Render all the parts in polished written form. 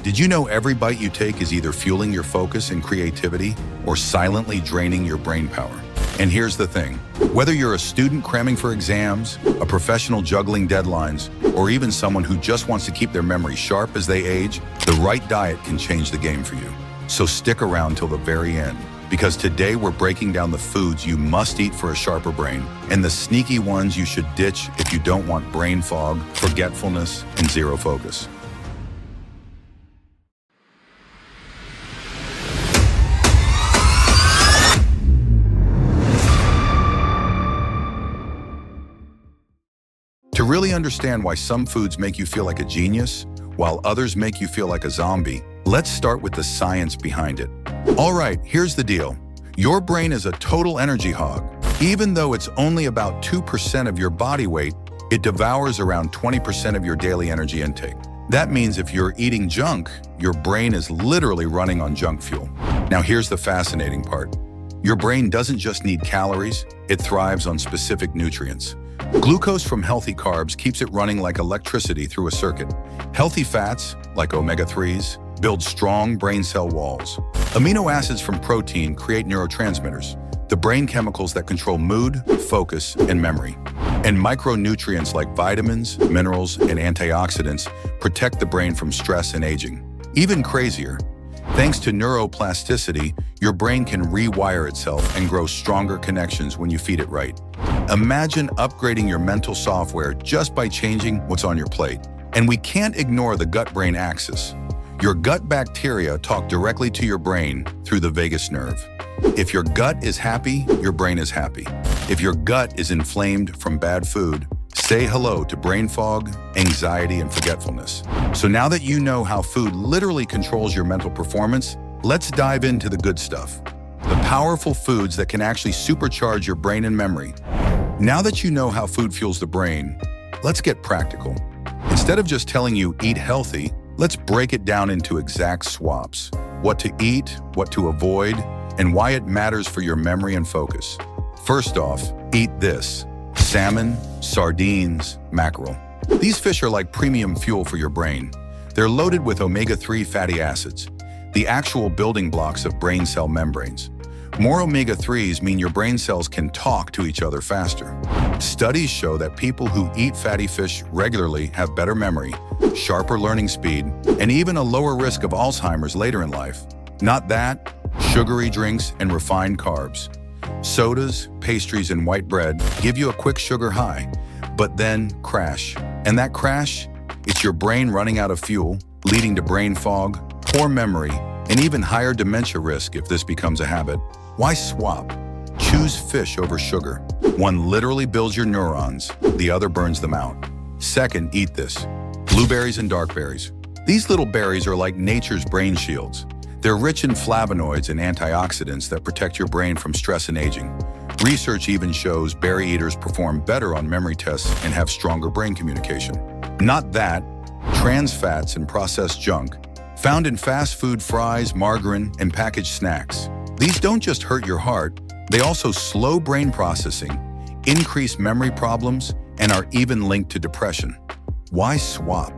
Did you know every bite you take is either fueling your focus and creativity or silently draining your brain power? And here's the thing, whether you're a student cramming for exams, a professional juggling deadlines, or even someone who just wants to keep their memory sharp as they age, the right diet can change the game for you. So stick around till the very end, because today we're breaking down the foods you must eat for a sharper brain and the sneaky ones you should ditch if you don't want brain fog, forgetfulness, and zero focus. To really understand why some foods make you feel like a genius, while others make you feel like a zombie, let's start with the science behind it. All right, here's the deal. Your brain is a total energy hog. Even though it's only about 2% of your body weight, it devours around 20% of your daily energy intake. That means if you're eating junk, your brain is literally running on junk fuel. Now here's the fascinating part. Your brain doesn't just need calories, it thrives on specific nutrients. Glucose from healthy carbs keeps it running like electricity through a circuit. Healthy fats, like omega-3s, build strong brain cell walls. Amino acids from protein create neurotransmitters, the brain chemicals that control mood, focus, and memory. And micronutrients like vitamins, minerals, and antioxidants protect the brain from stress and aging. Even crazier, thanks to neuroplasticity, your brain can rewire itself and grow stronger connections when you feed it right. Imagine upgrading your mental software just by changing what's on your plate. And we can't ignore the gut-brain axis. Your gut bacteria talk directly to your brain through the vagus nerve. If your gut is happy, your brain is happy. If your gut is inflamed from bad food, say hello to brain fog, anxiety, and forgetfulness. So now that you know how food literally controls your mental performance, let's dive into the good stuff. The powerful foods that can actually supercharge your brain and memory. Now that you know how food fuels the brain, let's get practical. Instead of just telling you eat healthy, let's break it down into exact swaps. What to eat, what to avoid, and why it matters for your memory and focus. First off, eat this: salmon, sardines, mackerel. These fish are like premium fuel for your brain. They're loaded with omega-3 fatty acids, the actual building blocks of brain cell membranes. More omega-3s mean your brain cells can talk to each other faster. Studies show that people who eat fatty fish regularly have better memory, sharper learning speed, and even a lower risk of Alzheimer's later in life. Not that, sugary drinks and refined carbs. Sodas, pastries, and white bread give you a quick sugar high, but then crash. And that crash, it's your brain running out of fuel, leading to brain fog, poor memory, and even higher dementia risk if this becomes a habit. Why swap? Choose fish over sugar. One literally builds your neurons, the other burns them out. Second, eat this: blueberries and dark berries. These little berries are like nature's brain shields. They're rich in flavonoids and antioxidants that protect your brain from stress and aging. Research even shows berry eaters perform better on memory tests and have stronger brain communication. Not that, trans fats and processed junk, found in fast food fries, margarine, and packaged snacks. These don't just hurt your heart, they also slow brain processing, increase memory problems, and are even linked to depression. Why swap?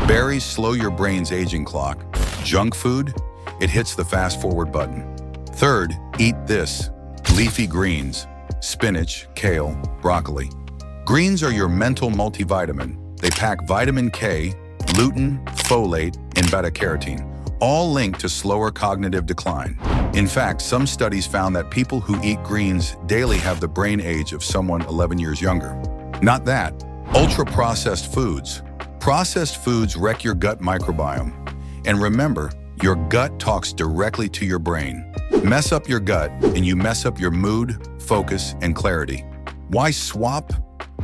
Berries slow your brain's aging clock. Junk food? It hits the fast-forward button. Third, eat this: leafy greens, spinach, kale, broccoli. Greens are your mental multivitamin. They pack vitamin K, lutein, folate, and beta-carotene, all linked to slower cognitive decline. In fact, some studies found that people who eat greens daily have the brain age of someone 11 years younger. Not that. Ultra-processed foods. Processed foods wreck your gut microbiome. And remember, your gut talks directly to your brain. Mess up your gut, and you mess up your mood, focus, and clarity. Why swap?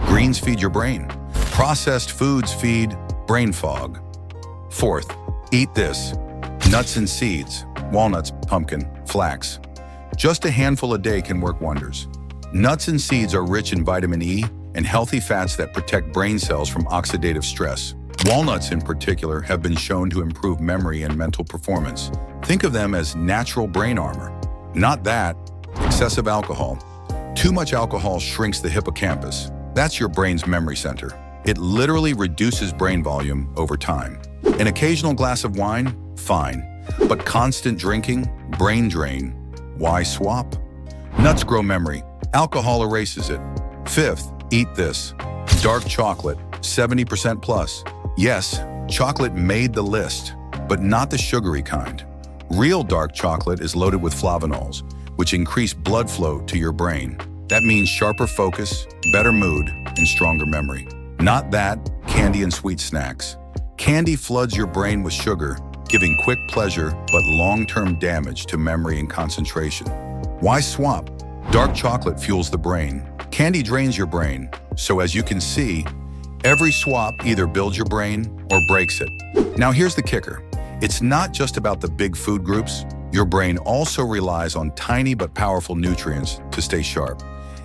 Greens feed your brain. Processed foods feed brain fog. Fourth, eat this: nuts and seeds, walnuts, pumpkin, flax. Just a handful a day can work wonders. Nuts and seeds are rich in vitamin E and healthy fats that protect brain cells from oxidative stress. Walnuts in particular have been shown to improve memory and mental performance. Think of them as natural brain armor. Not that, excessive alcohol. Too much alcohol shrinks the hippocampus. That's your brain's memory center. It literally reduces brain volume over time. An occasional glass of wine? Fine. But constant drinking? Brain drain. Why swap? Nuts grow memory. Alcohol erases it. Fifth, eat this. Dark chocolate, 70% plus. Yes, chocolate made the list, but not the sugary kind. Real dark chocolate is loaded with flavonols, which increase blood flow to your brain. That means sharper focus, better mood, and stronger memory. Not that, candy and sweet snacks. Candy floods your brain with sugar, giving quick pleasure but long-term damage to memory and concentration. Why swap? Dark chocolate fuels the brain. Candy drains your brain. So as you can see, every swap either builds your brain or breaks it. Now here's the kicker. It's not just about the big food groups. Your brain also relies on tiny but powerful nutrients to stay sharp.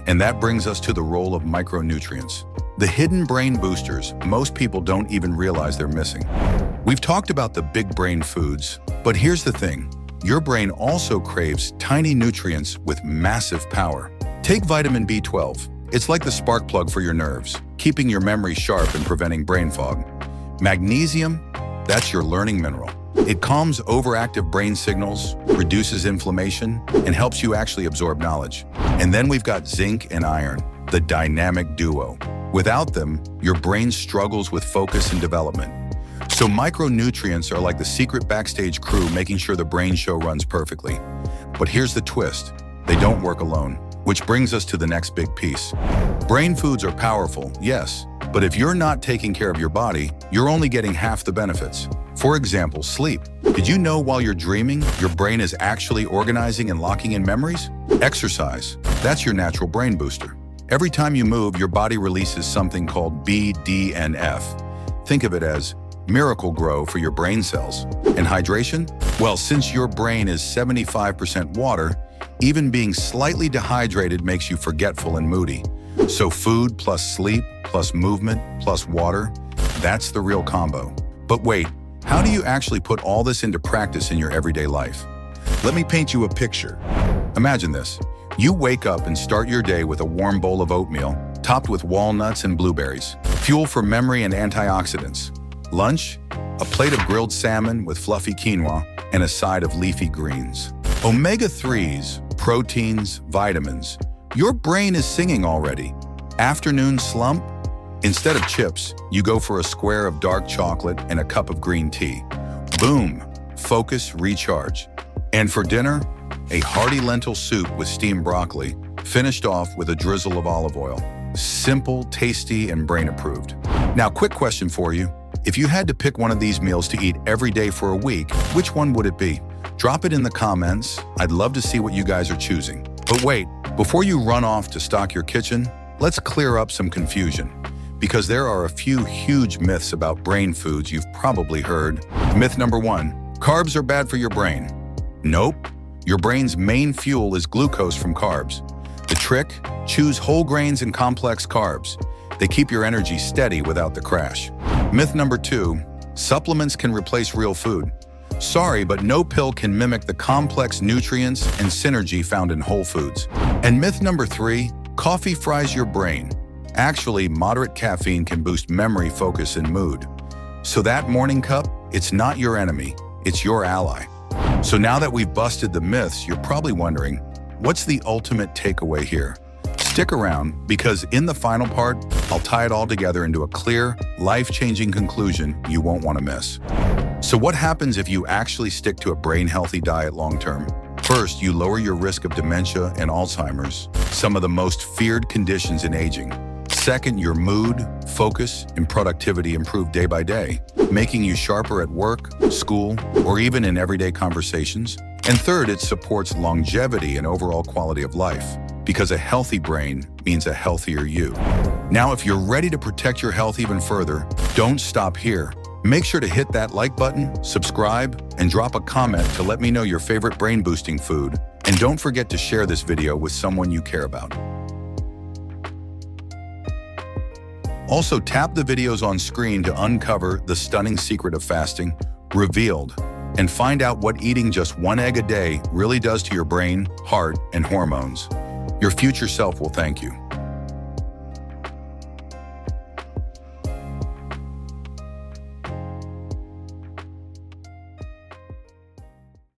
And that brings us to the role of micronutrients. The hidden brain boosters most people don't even realize they're missing. We've talked about the big brain foods, but here's the thing. Your brain also craves tiny nutrients with massive power. Take vitamin B12. It's like the spark plug for your nerves, keeping your memory sharp and preventing brain fog. Magnesium, that's your learning mineral. It calms overactive brain signals, reduces inflammation, and helps you actually absorb knowledge. And then we've got zinc and iron, the dynamic duo. Without them, your brain struggles with focus and development. So micronutrients are like the secret backstage crew making sure the brain show runs perfectly. But here's the twist. They don't work alone, which brings us to the next big piece. Brain foods are powerful, yes, but if you're not taking care of your body, you're only getting half the benefits. For example, sleep. Did you know while you're dreaming, your brain is actually organizing and locking in memories? Exercise. That's your natural brain booster. Every time you move, your body releases something called BDNF. Think of it as miracle grow for your brain cells. And hydration? Well, since your brain is 75% water, even being slightly dehydrated makes you forgetful and moody. So food plus sleep plus movement plus water, that's the real combo. But wait, how do you actually put all this into practice in your everyday life? Let me paint you a picture. Imagine this. You wake up and start your day with a warm bowl of oatmeal, topped with walnuts and blueberries, fuel for memory and antioxidants. Lunch, a plate of grilled salmon with fluffy quinoa and a side of leafy greens. Omega-3s, proteins, vitamins. Your brain is singing already. Afternoon slump? Instead of chips, you go for a square of dark chocolate and a cup of green tea. Boom, focus, recharge. And for dinner, a hearty lentil soup with steamed broccoli, finished off with a drizzle of olive oil. Simple, tasty, and brain-approved. Now, quick question for you. If you had to pick one of these meals to eat every day for a week, which one would it be? Drop it in the comments. I'd love to see what you guys are choosing. But wait, before you run off to stock your kitchen, let's clear up some confusion. Because there are a few huge myths about brain foods you've probably heard. Myth number 1, carbs are bad for your brain. Nope. Your brain's main fuel is glucose from carbs. The trick? Choose whole grains and complex carbs. They keep your energy steady without the crash. Myth number 2, supplements can replace real food. Sorry, but no pill can mimic the complex nutrients and synergy found in whole foods. And myth number 3, coffee fries your brain. Actually, moderate caffeine can boost memory, focus, and mood. So that morning cup, it's not your enemy, it's your ally. So now that we've busted the myths, you're probably wondering, what's the ultimate takeaway here? Stick around, because in the final part, I'll tie it all together into a clear, life-changing conclusion you won't want to miss. So what happens if you actually stick to a brain-healthy diet long-term? First, you lower your risk of dementia and Alzheimer's, some of the most feared conditions in aging. Second, your mood, focus, and productivity improve day by day, making you sharper at work, school, or even in everyday conversations. And third, it supports longevity and overall quality of life, because a healthy brain means a healthier you. Now, if you're ready to protect your health even further, don't stop here. Make sure to hit that like button, subscribe, and drop a comment to let me know your favorite brain-boosting food. And don't forget to share this video with someone you care about. Also, tap the videos on screen to uncover the stunning secret of fasting, Revealed, and find out what eating just one egg a day really does to your brain, heart, and hormones. Your future self will thank you.